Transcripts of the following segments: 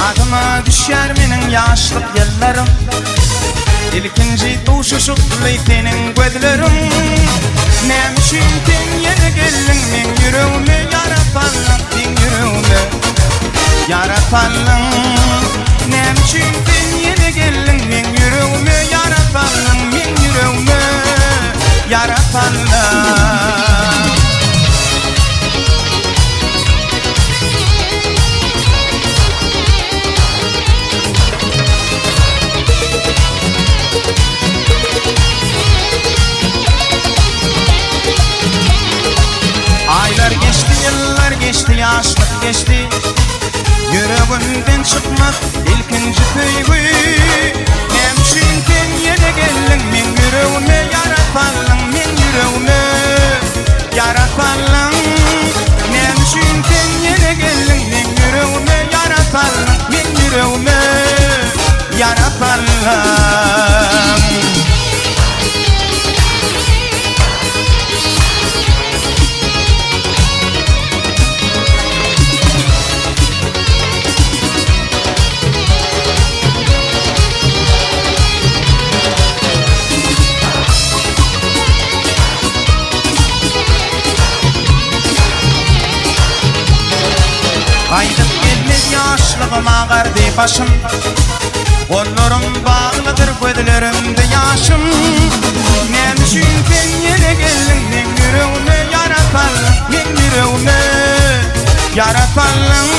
Adıma düşer menin yaşlık yıllarım, İlkinci tuşuşup leytenin gözlerim. Nemişin ten yere gelin men yüreğime yaratanlım, men yüreğime yaratanlım. Nemişin ten yere gelin men yüreğime yaratanlım, men yüreğime yaratanlım. Aylar geçti, yıllar geçti, yaşlık geçti. Yüreğimden çıkmak ilkinci duygu. Hemşin ten yere gelin men yüreğime yaratanlım, men yüreğime yaratanlım. Hemşin ten yere gelin men yüreğime yaratanlım, men yüreğime yaratanlım. Aydıp gelmez yaşlığım ağardı başım, kollarım bağlıdır gözlerimde yaşım. Nemişin ten yere gelin men yüreğime yaratanlım, men yüreğime yaratanlım.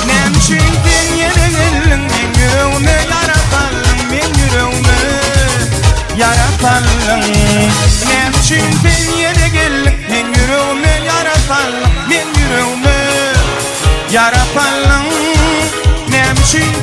Nemişin ten yere gelin men yüreğime yaratanlım, men yüreğime yaratanlım. Nemişin ten yere gelin men yüreğime yaratanlım, men yüreğime yaratanlım. Nemişin